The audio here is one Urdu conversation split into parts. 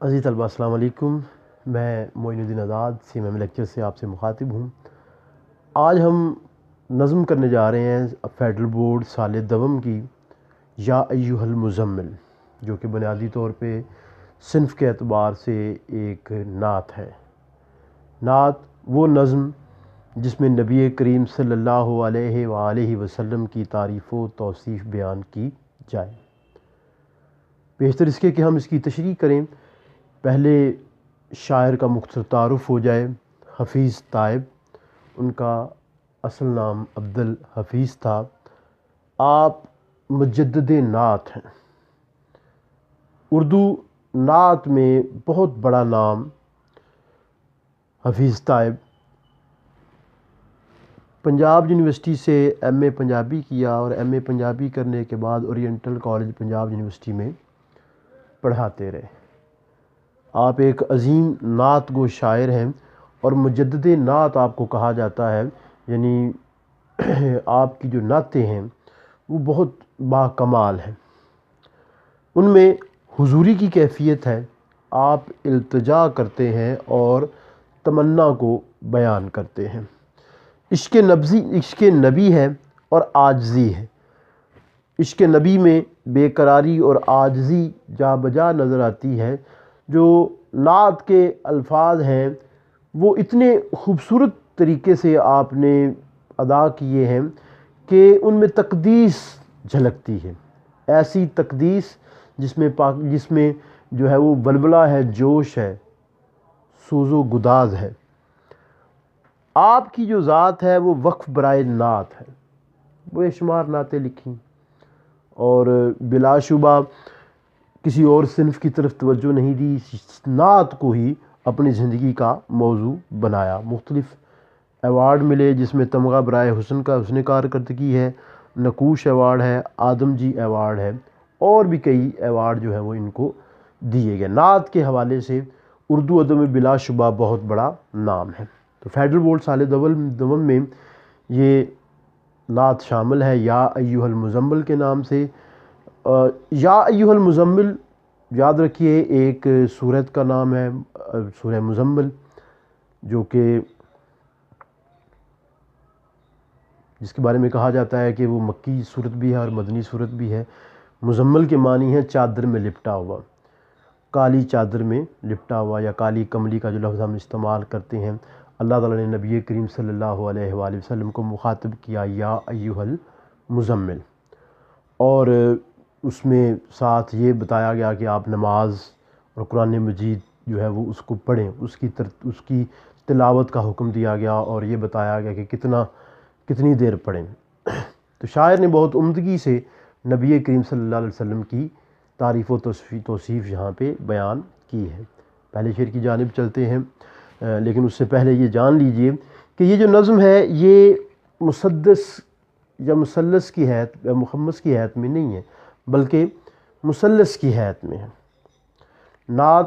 عزیز طلبہ السلام علیکم۔ میں معین الدین آزاد CMM لیکچر سے آپ سے مخاطب ہوں۔ آج ہم نظم کرنے جا رہے ہیں فیڈرل بورڈ سال دوم کی یا ایھا المزمل، جو کہ بنیادی طور پہ صنف کے اعتبار سے ایک نعت ہے۔ نعت وہ نظم جس میں نبی کریم صلی اللہ علیہ وآلہ وسلم کی تعریف و توصیف بیان کی جائے۔ بیشتر اس کے کہ ہم اس کی تشریح کریں، پہلے شاعر کا مختصر تعارف ہو جائے۔ حفیظ طائب، ان کا اصل نام عبدالحفیظ تھا۔ آپ مجدد نعت ہیں۔ اردو نعت میں بہت بڑا نام حفیظ طائب۔ پنجاب یونیورسٹی سے MA پنجابی کیا اور MA پنجابی کرنے کے بعد اورینٹل کالج پنجاب یونیورسٹی میں پڑھاتے رہے۔ آپ ایک عظیم نعت گو شاعر ہیں اور مجدد نعت آپ کو کہا جاتا ہے، یعنی آپ کی جو نعتیں ہیں وہ بہت باکمال ہیں۔ ان میں حضوری کی کیفیت ہے، آپ التجا کرتے ہیں اور تمنا کو بیان کرتے ہیں۔ عشق نبی ہے اور عاجزی ہے۔ عشق نبی میں بے قراری اور عاجزی جا بجا نظر آتی ہے۔ جو نعت کے الفاظ ہیں وہ اتنے خوبصورت طریقے سے آپ نے ادا کیے ہیں کہ ان میں تقدیس جھلکتی ہے، ایسی تقدیس جس میں جو ہے وہ بلبلہ ہے، جوش ہے، سوز و گداز ہے۔ آپ کی جو ذات ہے وہ وقف برائے نعت ہے۔ بے شمار نعتیں لکھیں اور بلا شبہ کسی اور صنف کی طرف توجہ نہیں دی، نعت کو ہی اپنی زندگی کا موضوع بنایا۔ مختلف ایوارڈ ملے، جس میں تمغہ برائے حسن کارکردگی ہے، نقوش ایوارڈ ہے، آدم جی ایوارڈ ہے، اور بھی کئی ایوارڈ جو ہیں وہ ان کو دیے گئے۔ نعت کے حوالے سے اردو ادب میں بلا شبہ بہت بڑا نام ہے۔ تو فیڈرل بورڈ سال دوم میں یہ نعت شامل ہے یا ایھا المزمل کے نام سے۔ یا ایھا المزمل یاد رکھیے ایک سورت کا نام ہے، سورہ مزمل، جو کہ جس کے بارے میں کہا جاتا ہے کہ وہ مکی سورت بھی ہے اور مدنی سورت بھی ہے۔ مزمل کے معنی ہے چادر میں لپٹا ہوا، کالی چادر میں لپٹا ہوا، یا کالی کملی کا جو لفظ ہم استعمال کرتے ہیں۔ اللہ تعالیٰ نے نبی کریم صلی اللہ علیہ وآلہ وسلم کو مخاطب کیا یا ایھا المزمل، اور اس میں ساتھ یہ بتایا گیا کہ آپ نماز اور قرآن مجید جو ہے وہ اس کو پڑھیں، اس کی تلاوت کا حکم دیا گیا اور یہ بتایا گیا کہ کتنی دیر پڑھیں۔ تو شاعر نے بہت عمدگی سے نبی کریم صلی اللہ علیہ وسلم کی تعریف و توصیف یہاں پہ بیان کی ہے۔ پہلے شعر کی جانب چلتے ہیں، لیکن اس سے پہلے یہ جان لیجئے کہ یہ جو نظم ہے یہ مسدس یا مثلث کی حیث یا مخمس کی حیث میں نہیں ہے، بلکہ مثلث کی حیث میں ہے۔ نعت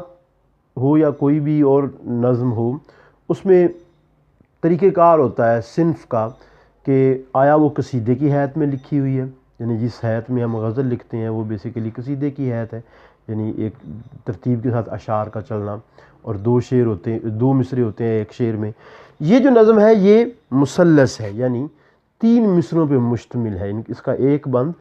ہو یا کوئی بھی اور نظم ہو، اس میں طریقہ کار ہوتا ہے صنف کا کہ آیا وہ قصیدے کی حیث میں لکھی ہوئی ہے، یعنی جس حیث میں ہم غزل لکھتے ہیں وہ بیسیکلی قصیدے کی حیث ہے، یعنی ایک ترتیب کے ساتھ اشعار کا چلنا، اور دو مصرے ہوتے ہیں ایک شعر میں۔ یہ جو نظم ہے یہ مثلث ہے، یعنی 3 مصروں پہ مشتمل ہے۔ اس کا ایک بند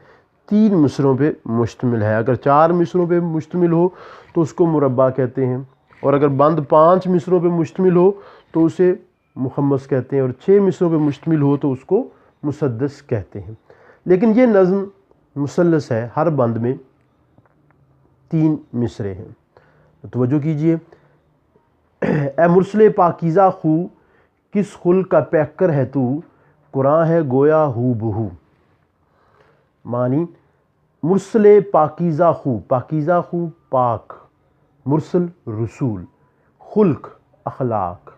3 مصروں پہ مشتمل ہے۔ اگر 4 مصروں پہ مشتمل ہو تو اس کو مربع کہتے ہیں، اور اگر بند 5 مصروں پہ مشتمل ہو تو اسے مخمس کہتے ہیں، اور 6 مصروں پہ مشتمل ہو تو اس کو مسدس کہتے ہیں۔ لیکن یہ نظم مثلث ہے، ہر بند میں 3 مصرے ہیں۔ توجہ کیجئے۔ اے مرسل پاکیزہ خو، کس خلق کا پیکر ہے تو، قرآن ہے گویا ہو بہو۔ معنی مرسل پاکیزہ خو، پاکیزہ خو پاک، مرسل رسول، خلق اخلاق،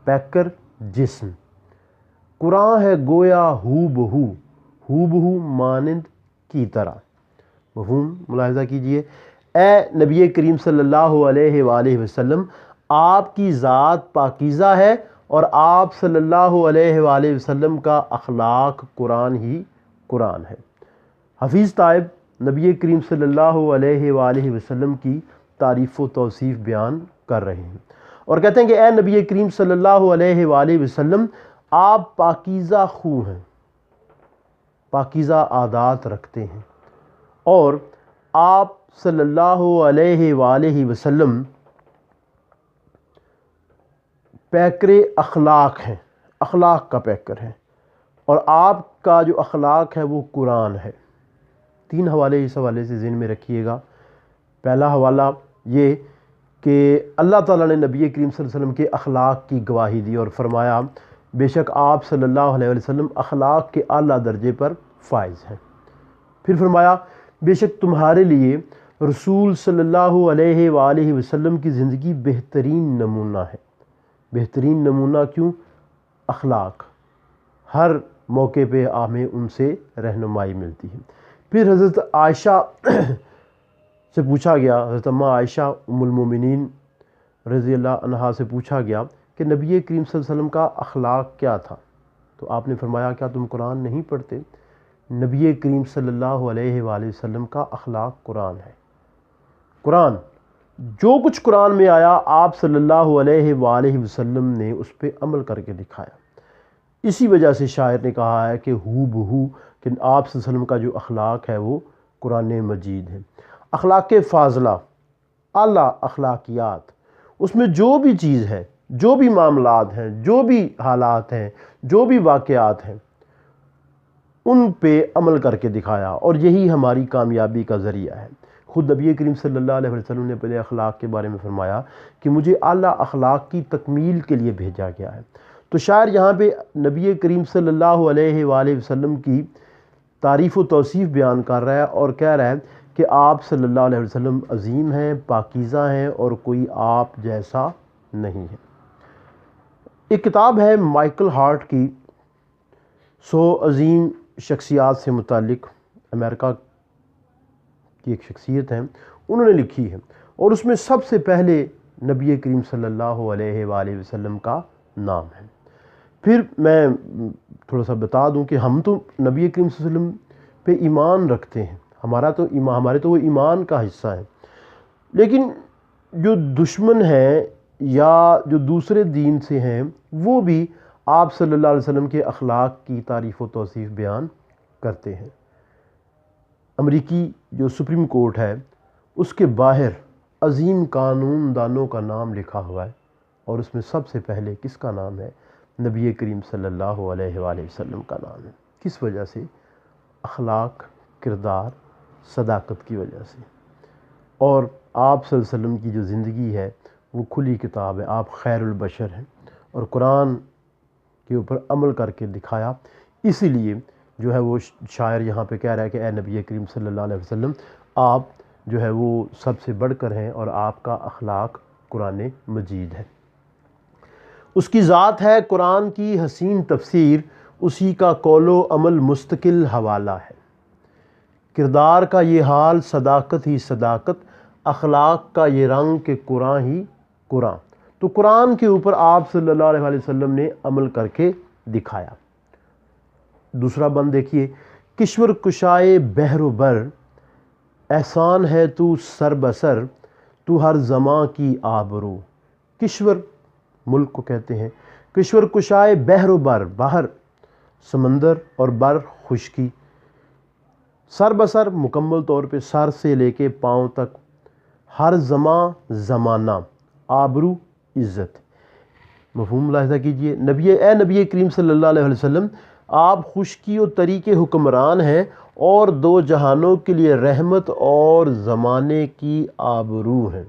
پیکر جسم، قرآن ہے گویا ہو بہو مانند کی طرح۔ مفہوم ملاحظہ کیجئے۔ اے نبی کریم صلی اللہ علیہ وآلہ وسلم، آپ کی ذات پاکیزہ ہے اور آپ صلی اللہ علیہ وآلہ وسلم کا اخلاق قرآن ہی قرآن ہے۔ حفیظ طائب نبی کریم صلی اللہ علیہ وآلہ وسلم کی تعریف و توصیف بیان کر رہے ہیں، اور کہتے ہیں کہ اے نبی کریم صلی اللہ علیہ وآلہ وسلم، آپ پاکیزہ خو ہیں، پاکیزہ عادات رکھتے ہیں، اور آپ صلی اللہ علیہ وآلہ وسلم پیکر اخلاق ہیں، اخلاق کا پیکر ہیں، اور آپ کا جو اخلاق ہے وہ قرآن ہے۔ 3 حوالے اس حوالے سے ذہن میں رکھیے گا۔ پہلا حوالہ یہ کہ اللہ تعالیٰ نے نبی کریم صلی اللہ علیہ وسلم کے اخلاق کی گواہی دی اور فرمایا بے شک آپ صلی اللہ علیہ وسلم اخلاق کے اعلیٰ درجے پر فائز ہیں۔ پھر فرمایا بے شک تمہارے لیے رسول صلی اللہ علیہ وآلہ وسلم کی زندگی بہترین نمونہ ہے۔ بہترین نمونہ کیوں؟ اخلاق، ہر موقع پہ ہمیں ان سے رہنمائی ملتی ہے۔ پھر حضرت عائشہ سے پوچھا گیا، حضرت اماں عائشہ ام المومنین رضی اللہ عنہا سے پوچھا گیا کہ نبی کریم صلی اللہ علیہ وسلم کا اخلاق کیا تھا؟ تو آپ نے فرمایا کیا تم قرآن نہیں پڑھتے؟ نبی کریم صلی اللہ علیہ وآلہ وسلم کا اخلاق قرآن ہے۔ قرآن، جو کچھ قرآن میں آیا آپ صلی اللہ علیہ وآلہ وسلم نے اس پہ عمل کر کے دکھایا۔ اسی وجہ سے شاعر نے کہا ہے کہ ہو بہو کہ آپ صلی اللہ علیہ وسلم کا جو اخلاق ہے وہ قرآن مجید ہے۔ اخلاق فاضلہ، اعلیٰ اخلاقیات، اس میں جو بھی چیز ہے، جو بھی معاملات ہیں، جو بھی حالات ہیں، جو بھی واقعات ہیں، ان پہ عمل کر کے دکھایا، اور یہی ہماری کامیابی کا ذریعہ ہے۔ خود نبی کریم صلی اللہ علیہ وسلم نے اپنے اخلاق کے بارے میں فرمایا کہ مجھے اعلیٰ اخلاق کی تکمیل کے لیے بھیجا گیا ہے۔ تو شاعر یہاں پہ نبی کریم صلی اللہ علیہ وآلہ وسلم کی تعریف و توصیف بیان کر رہا ہے اور کہہ رہا ہے کہ آپ صلی اللہ علیہ وسلم عظیم ہیں، پاکیزہ ہیں، اور کوئی آپ جیسا نہیں ہے۔ ایک کتاب ہے مائیکل ہارٹ کی 100 عظیم شخصیات سے متعلق، امریکہ کی ایک شخصیت ہے، انہوں نے لکھی ہے، اور اس میں سب سے پہلے نبی کریم صلی اللہ علیہ وآلہ وسلم کا نام ہے۔ پھر میں تھوڑا سا بتا دوں کہ ہم تو نبی کریم صلی اللہ علیہ وسلم پہ ایمان رکھتے ہیں، ہمارے تو وہ ایمان کا حصہ ہے، لیکن جو دشمن ہیں یا جو دوسرے دین سے ہیں وہ بھی آپ صلی اللہ علیہ وسلم کے اخلاق کی تعریف و توصیف بیان کرتے ہیں۔ امریکی جو سپریم کورٹ ہے اس کے باہر عظیم قانون دانوں کا نام لکھا ہوا ہے، اور اس میں سب سے پہلے کس کا نام ہے؟ نبی کریم صلی اللہ علیہ وآلہ وسلم کا نام ہے۔ کس وجہ سے؟ اخلاق، کردار، صداقت کی وجہ سے۔ اور آپ صلی اللہ علیہ وسلم کی جو زندگی ہے وہ کھلی کتاب ہے، آپ خیر البشر ہیں، اور قرآن کے اوپر عمل کر کے دکھایا۔ اسی لیے جو ہے وہ شاعر یہاں پہ کہہ رہا ہے کہ اے نبی کریم صلی اللہ علیہ وسلم، آپ جو ہے وہ سب سے بڑھ کر ہیں، اور آپ کا اخلاق قرآن مجید ہے۔ اس کی ذات ہے قرآن کی حسین تفسیر، اسی کا قول و عمل مستقل حوالہ ہے۔ کردار کا یہ حال، صداقت ہی صداقت، اخلاق کا یہ رنگ کہ قرآن ہی قرآن۔ تو قرآن کے اوپر آپ صلی اللہ علیہ وآلہ وسلم نے عمل کر کے دکھایا۔ دوسرا بند دیکھیے، کشور کشائے بحر و بر، احسان ہے تو سر بسر، تو ہر زماں کی آبرو۔ کشور ملک کو کہتے ہیں، کشور کشائے بحر و بر، بحر سمندر، اور بر خشکی، سر بسر مکمل طور پہ سر سے لے کے پاؤں تک، ہر زماں زمانہ، آبرو عزت۔ مفہوم ملاحظہ کیجئے، اے نبی کریم صلی اللہ علیہ وسلم، آپ خشکی و تری کے حکمران ہیں، اور 2 جہانوں کے لیے رحمت اور زمانے کی آبرو ہیں۔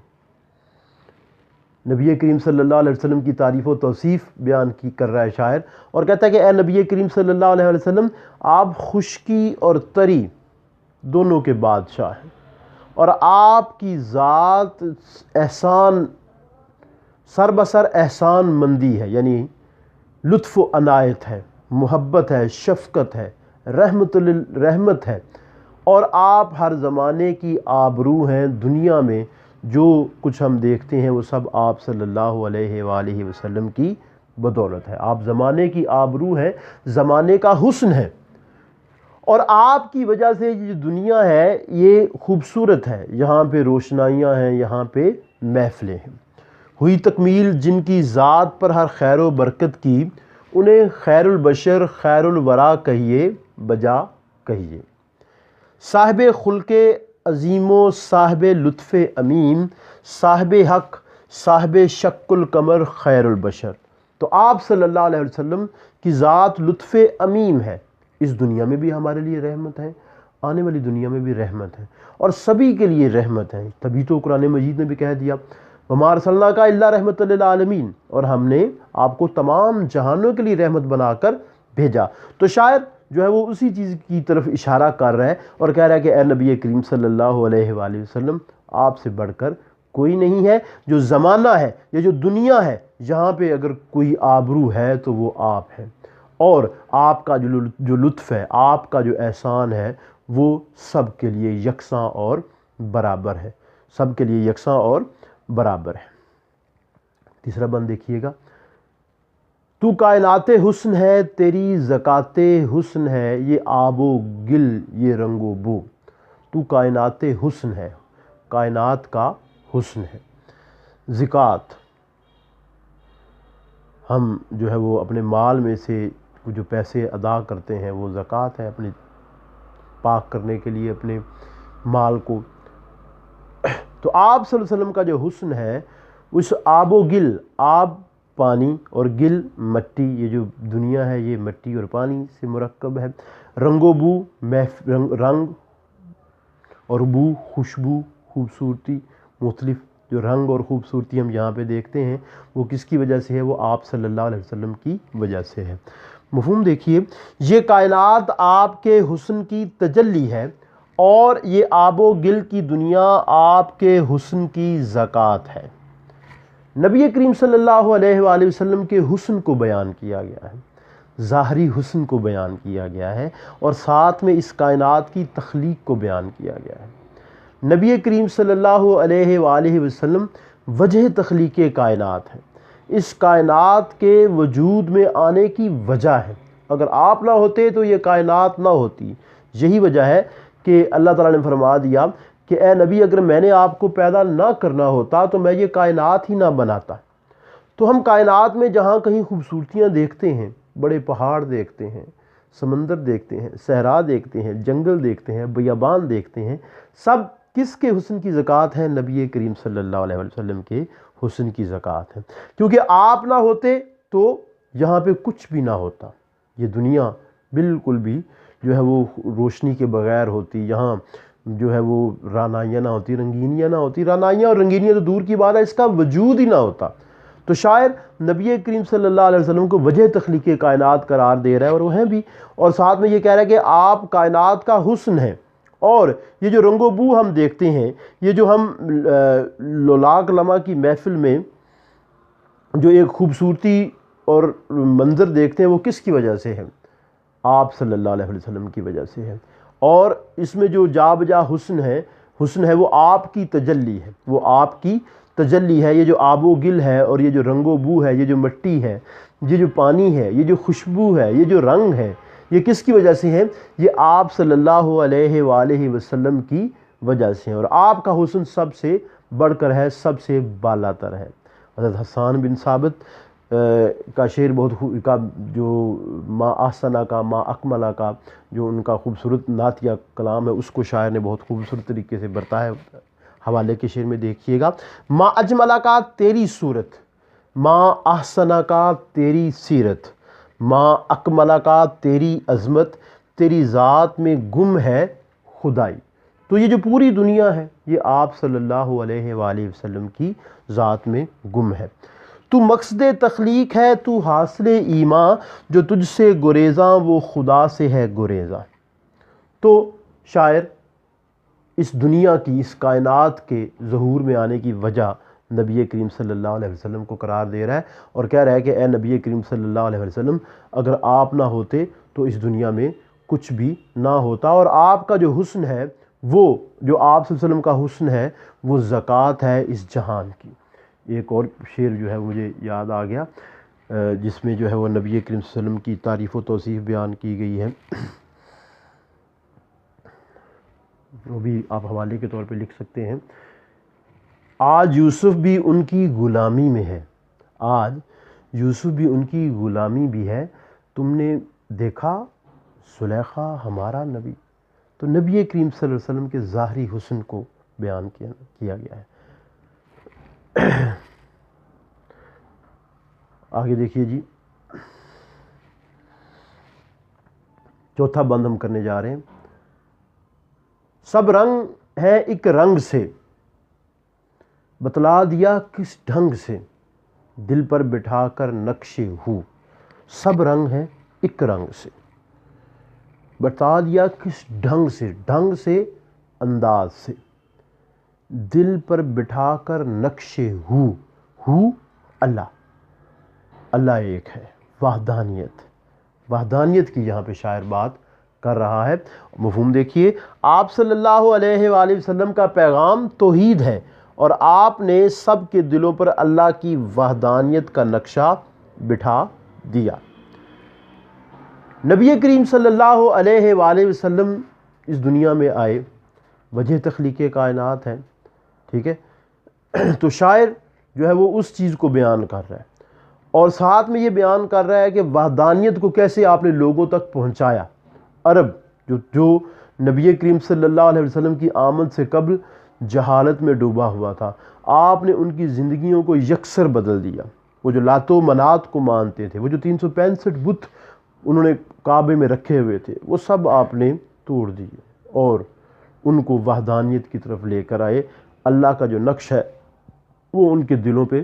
نبی کریم صلی اللہ علیہ وسلم کی تعریف و توصیف بیان کر رہا ہے شاعر، اور کہتا ہے کہ اے نبی کریم صلی اللہ علیہ وسلم، آپ خشکی اور تری دونوں کے بادشاہ ہیں، اور آپ کی ذات احسان، سر بسر احسان مندی ہے، یعنی لطف و عنایت ہے، محبت ہے، شفقت ہے، رحمت ہے، اور آپ ہر زمانے کی آبرو ہیں۔ دنیا میں جو کچھ ہم دیکھتے ہیں وہ سب آپ صلی اللہ علیہ وآلہ وسلم کی بدولت ہے۔ آپ زمانے کی آبرو ہیں، زمانے کا حسن ہے، اور آپ کی وجہ سے یہ جو دنیا ہے یہ خوبصورت ہے، یہاں پہ روشنائیاں ہیں، یہاں پہ محفلیں ہیں۔ ہوئی تکمیل جن کی ذات پر ہر خیر و برکت کی، انہیں خیر البشر خیر الورا کہیے بجا کہیے۔ صاحب خلق عظیم و صاحب لطف امین، صاحب حق صاحب شق القمر خیر البشر۔ تو آپ صلی اللہ علیہ وسلم کی ذات لطف امیم ہے، اس دنیا میں بھی ہمارے لیے رحمت ہے، آنے والی دنیا میں بھی رحمت ہے، اور سبھی کے لیے رحمت ہے۔ تبھی تو قرآن مجید نے بھی کہہ دیا وَمَا أَرْسَلْنَاكَ إِلَّا رَحْمَةً لِّلْعَالَمِينَ، اور ہم نے آپ کو تمام جہانوں کے لیے رحمت بنا کر بھیجا۔ تو شاعر جو ہے وہ اسی چیز کی طرف اشارہ کر رہا ہے اور کہہ رہا ہے کہ اے نبی کریم صلی اللہ علیہ وآلہ وسلم، آپ سے بڑھ کر کوئی نہیں ہے۔ جو زمانہ ہے یا جو دنیا ہے، یہاں پہ اگر کوئی آبرو ہے تو وہ آپ ہیں، اور آپ کا جو لطف ہے، آپ کا جو احسان ہے، وہ سب کے لیے یکساں اور برابر ہے، سب کے لیے یکساں اور برابر ہے۔ تیسرا بند دیکھیے گا، تو کائنات حسن ہے، تیری زکات حسن ہے، یہ آب و گل یہ رنگ و بو۔ تو کائنات حسن ہے، کائنات کا حسن ہے۔ زکات، ہم جو ہے وہ اپنے مال میں سے جو پیسے ادا کرتے ہیں وہ زکوٰۃ ہے، اپنے پاک کرنے کے لیے اپنے مال کو۔ تو آپ صلی اللہ علیہ وسلم کا جو حسن ہے، اس آب و گل، آب پانی اور گل مٹی، یہ جو دنیا ہے یہ مٹی اور پانی سے مرکب ہے۔ رنگ و بو، رنگ اور بو خوشبو، خوبصورتی، مختلف جو رنگ اور خوبصورتی ہم یہاں پہ دیکھتے ہیں وہ کس کی وجہ سے ہے؟ وہ آپ صلی اللہ علیہ وسلم کی وجہ سے ہے۔ مفہوم دیکھیے، یہ کائنات آپ کے حسن کی تجلی ہے، اور یہ آب و گل کی دنیا آپ کے حسن کی زکوٰۃ ہے۔ نبی کریم صلی اللہ علیہ وآلہ وسلم کے حسن کو بیان کیا گیا ہے، ظاہری حسن کو بیان کیا گیا ہے، اور ساتھ میں اس کائنات کی تخلیق کو بیان کیا گیا ہے۔ نبی کریم صلی اللہ علیہ وآلہ وسلم وجہ تخلیق کائنات ہے، اس کائنات کے وجود میں آنے کی وجہ ہے۔ اگر آپ نہ ہوتے تو یہ کائنات نہ ہوتی۔ یہی وجہ ہے کہ اللہ تعالیٰ نے فرما دیا کہ اے نبی، اگر میں نے آپ کو پیدا نہ کرنا ہوتا تو میں یہ کائنات ہی نہ بناتا۔ تو ہم کائنات میں جہاں کہیں خوبصورتیاں دیکھتے ہیں، بڑے پہاڑ دیکھتے ہیں، سمندر دیکھتے ہیں، صحرا دیکھتے ہیں، جنگل دیکھتے ہیں، بیابان دیکھتے ہیں، سب کس کے حسن کی زکوٰۃ ہے؟ نبی کریم صلی اللہ علیہ وسلم کے حسن کی زکوٰۃ ہے۔ کیونکہ آپ نہ ہوتے تو یہاں پہ کچھ بھی نہ ہوتا، یہ دنیا بالکل بھی جو ہے وہ روشنی کے بغیر ہوتی، یہاں جو ہے وہ رانائیاں نہ ہوتی، رنگینیاں نہ ہوتی، رانائیاں اور رنگینیاں تو دور کی بات ہے، اس کا وجود ہی نہ ہوتا۔ تو شاعر نبی کریم صلی اللہ علیہ وسلم کو وجہ تخلیق کائنات قرار دے رہا ہے، اور وہ ہیں بھی، اور ساتھ میں یہ کہہ رہا ہے کہ آپ کائنات کا حسن ہیں۔ اور یہ جو رنگ و بو ہم دیکھتے ہیں، یہ جو ہم لولاک لمحہ کی محفل میں جو ایک خوبصورتی اور منظر دیکھتے ہیں، وہ کس کی وجہ سے ہے؟ آپ صلی اللہ علیہ وسلم کی وجہ سے ہے۔ اور اس میں جو جا بجا حسن ہے وہ آپ کی تجلی ہے، وہ آپ کی تجلی ہے۔ یہ جو آب و گل ہے، اور یہ جو رنگ و بو ہے، یہ جو مٹی ہے، یہ جو پانی ہے، یہ جو خوشبو ہے، یہ جو رنگ ہے، یہ کس کی وجہ سے ہے؟ یہ آپ صلی اللہ علیہ وآلہ وسلم کی وجہ سے ہے، اور آپ کا حسن سب سے بڑھ کر ہے، سب سے بالا تر ہے۔ حضرت حسان بن ثابت کا شعر کا جو ما احسنہ کا، ما اکملہ کا جو ان کا خوبصورت نعتیہ کلام ہے، اس کو شاعر نے بہت خوبصورت طریقے سے برتا ہے۔ حوالے کے شعر میں دیکھیے گا، ما اجملہ کا تیری صورت، ما احسنہ کا تیری سیرت، ما اکملہ کا تیری عظمت، تیری ذات میں گم ہے خدائی۔ تو یہ جو پوری دنیا ہے یہ آپ صلی اللہ علیہ وآلہ وسلم کی ذات میں گم ہے۔ تو مقصد تخلیق ہے، تو حاصل ایمان، جو تجھ سے گریزاں وہ خدا سے ہے گریزاں۔ تو شاعر اس دنیا کی، اس کائنات کے ظہور میں آنے کی وجہ نبی کریم صلی اللہ علیہ وسلم کو قرار دے رہا ہے، اور کہہ رہا ہے کہ اے نبی کریم صلی اللہ علیہ وسلم، اگر آپ نہ ہوتے تو اس دنیا میں کچھ بھی نہ ہوتا، اور آپ کا جو حسن ہے، وہ جو آپ صلی اللہ علیہ وسلم کا حسن ہے، وہ زکوٰۃ ہے اس جہان کی۔ ایک اور شعر جو ہے مجھے یاد آ گیا، جس میں جو ہے وہ نبی کریم صلی اللہ علیہ وسلم کی تعریف و توصیف بیان کی گئی ہے۔ وہ بھی آپ حوالے کے طور پہ لکھ سکتے ہیں۔ آج یوسف بھی ان کی غلامی میں ہے، آج یوسف بھی ان کی غلامی بھی ہے، تم نے دیکھا زلیخا ہمارا نبی۔ تو نبی کریم صلی اللہ علیہ وسلم کے ظاہری حسن کو بیان کیا گیا ہے۔ آگے دیکھیے جی، چوتھا بند ہم کرنے جا رہے ہیں۔ سب رنگ ہے ایک رنگ سے، بتلا دیا کس ڈھنگ سے، دل پر بٹھا کر نقش ہو۔ سب رنگ ہے ایک رنگ سے، بتا دیا کس ڈھنگ سے، ڈھنگ سے انداز سے، دل پر بٹھا کر نقش ہو اللہ، اللہ ایک ہے، وحدانیت، وحدانیت کی یہاں پہ شاعر بات کر رہا ہے۔ مفہوم دیکھیے، آپ صلی اللہ علیہ وآلہ وسلم کا پیغام توحید ہے، اور آپ نے سب کے دلوں پر اللہ کی وحدانیت کا نقشہ بٹھا دیا۔ نبی کریم صلی اللہ علیہ وآلہ وسلم اس دنیا میں آئے، وجہ تخلیق کائنات ہے، ٹھیک ہے۔ تو شاعر جو ہے وہ اس چیز کو بیان کر رہا ہے، اور ساتھ میں یہ بیان کر رہا ہے کہ وحدانیت کو کیسے آپ نے لوگوں تک پہنچایا۔ عرب جو نبی کریم صلی اللہ علیہ وسلم کی آمد سے قبل جہالت میں ڈوبا ہوا تھا، آپ نے ان کی زندگیوں کو یکسر بدل دیا۔ وہ جو لات و منات کو مانتے تھے، وہ جو 365 بت انہوں نے کعبے میں رکھے ہوئے تھے، وہ سب آپ نے توڑ دیے اور ان کو وحدانیت کی طرف لے کر آئے۔ اللہ کا جو نقش ہے وہ ان کے دلوں پہ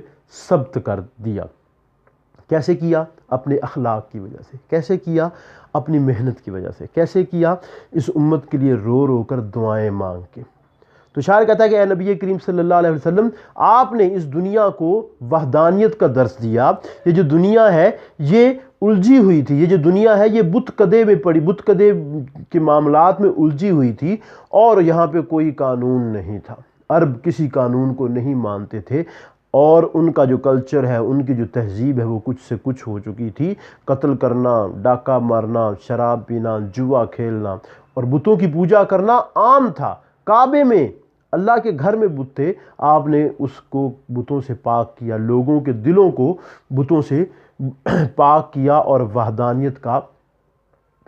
ثبت کر دیا۔ کیسے کیا؟ اپنے اخلاق کی وجہ سے۔ کیسے کیا؟ اپنی محنت کی وجہ سے۔ کیسے کیا؟ اس امت کے لیے رو رو کر دعائیں مانگ کے۔ تو شاعر کہتا ہے کہ اے نبی کریم صلی اللہ علیہ وسلم، آپ نے اس دنیا کو وحدانیت کا درس دیا۔ یہ جو دنیا ہے یہ الجھی ہوئی تھی، یہ جو دنیا ہے یہ بت کدے میں پڑی، بت کدے کے معاملات میں الجھی ہوئی تھی، اور یہاں پہ کوئی قانون نہیں تھا۔ عرب کسی قانون کو نہیں مانتے تھے، اور ان کا جو کلچر ہے، ان کی جو تہذیب ہے وہ کچھ سے کچھ ہو چکی تھی۔ قتل کرنا، ڈاکہ مارنا، شراب پینا، جوا کھیلنا اور بتوں کی پوجا کرنا عام تھا۔ کعبے میں اللہ کے گھر میں بت تھے، آپ نے اس کو بتوں سے پاک کیا، لوگوں کے دلوں کو بتوں سے پاک کیا اور وحدانیت کا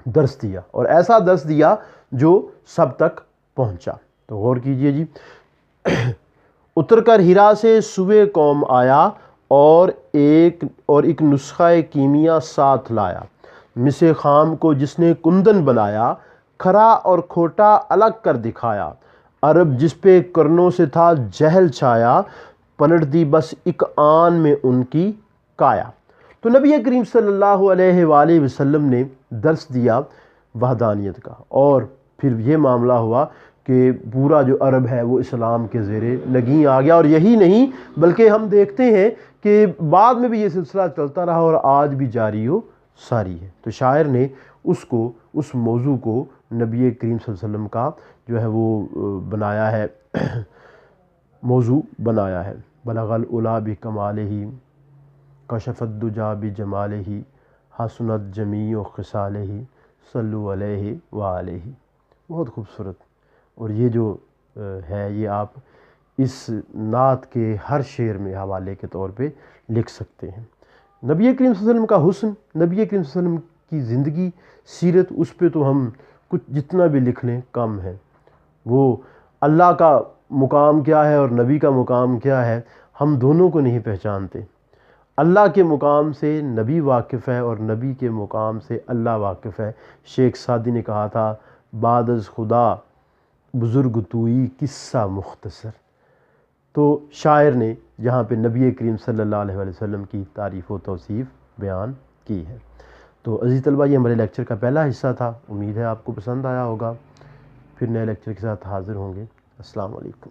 درس دیا، اور ایسا درس دیا جو سب تک پہنچا۔ تو غور کیجئے جی، اتر کر ہیرا سے سوئے قوم آیا، اور ایک نسخہ کیمیا ساتھ لایا۔ مس خام کو جس نے کندن بنایا، کھرا اور کھوٹا الگ کر دکھایا۔ عرب جس پہ کرنوں سے تھا جہل چھایا، پلٹ دی بس ایک آن میں ان کی کایا۔ تو نبی کریم صلی اللہ علیہ وآلہ وسلم نے درس دیا وحدانیت کا، اور پھر یہ معاملہ ہوا کہ پورا جو عرب ہے وہ اسلام کے زیر نگیں آ گیا۔ اور یہی نہیں بلکہ ہم دیکھتے ہیں کہ بعد میں بھی یہ سلسلہ چلتا رہا اور آج بھی جاری و ساری ہے۔ تو شاعر نے اس موضوع کو نبی کریم صلی اللہ علیہ وسلم کا جو ہے وہ بنایا ہے، موضوع بنایا ہے۔ بلغ العلا بکمالہ، کشف الدجا بجمالہ، حسنت جمیع خصالہ، صلو علیہ وآلہ۔ بہت خوبصورت، اور یہ جو ہے یہ آپ اس نعت کے ہر شعر میں حوالے کے طور پہ لکھ سکتے ہیں۔ نبی کریم صلی اللہ علیہ وسلم کا حسن، نبی کریم صلی اللہ علیہ وسلم کی زندگی، سیرت، اس پہ تو ہم کچھ جتنا بھی لکھ لیں کم ہے۔ وہ اللہ کا مقام کیا ہے اور نبی کا مقام کیا ہے، ہم دونوں کو نہیں پہچانتے۔ اللہ کے مقام سے نبی واقف ہے، اور نبی کے مقام سے اللہ واقف ہے۔ شیخ سعدی نے کہا تھا، بعد از خدا بزرگ توئی قصہ مختصر۔ تو شاعر نے جہاں پہ نبی کریم صلی اللہ علیہ وآلہ وسلم کی تعریف و توصیف بیان کی ہے۔ تو عزیز طلبہ، یہ ہمارے لیکچر کا پہلا حصہ تھا، امید ہے آپ کو پسند آیا ہوگا۔ پھر نئے لیکچر کے ساتھ حاضر ہوں گے۔ السلام علیکم۔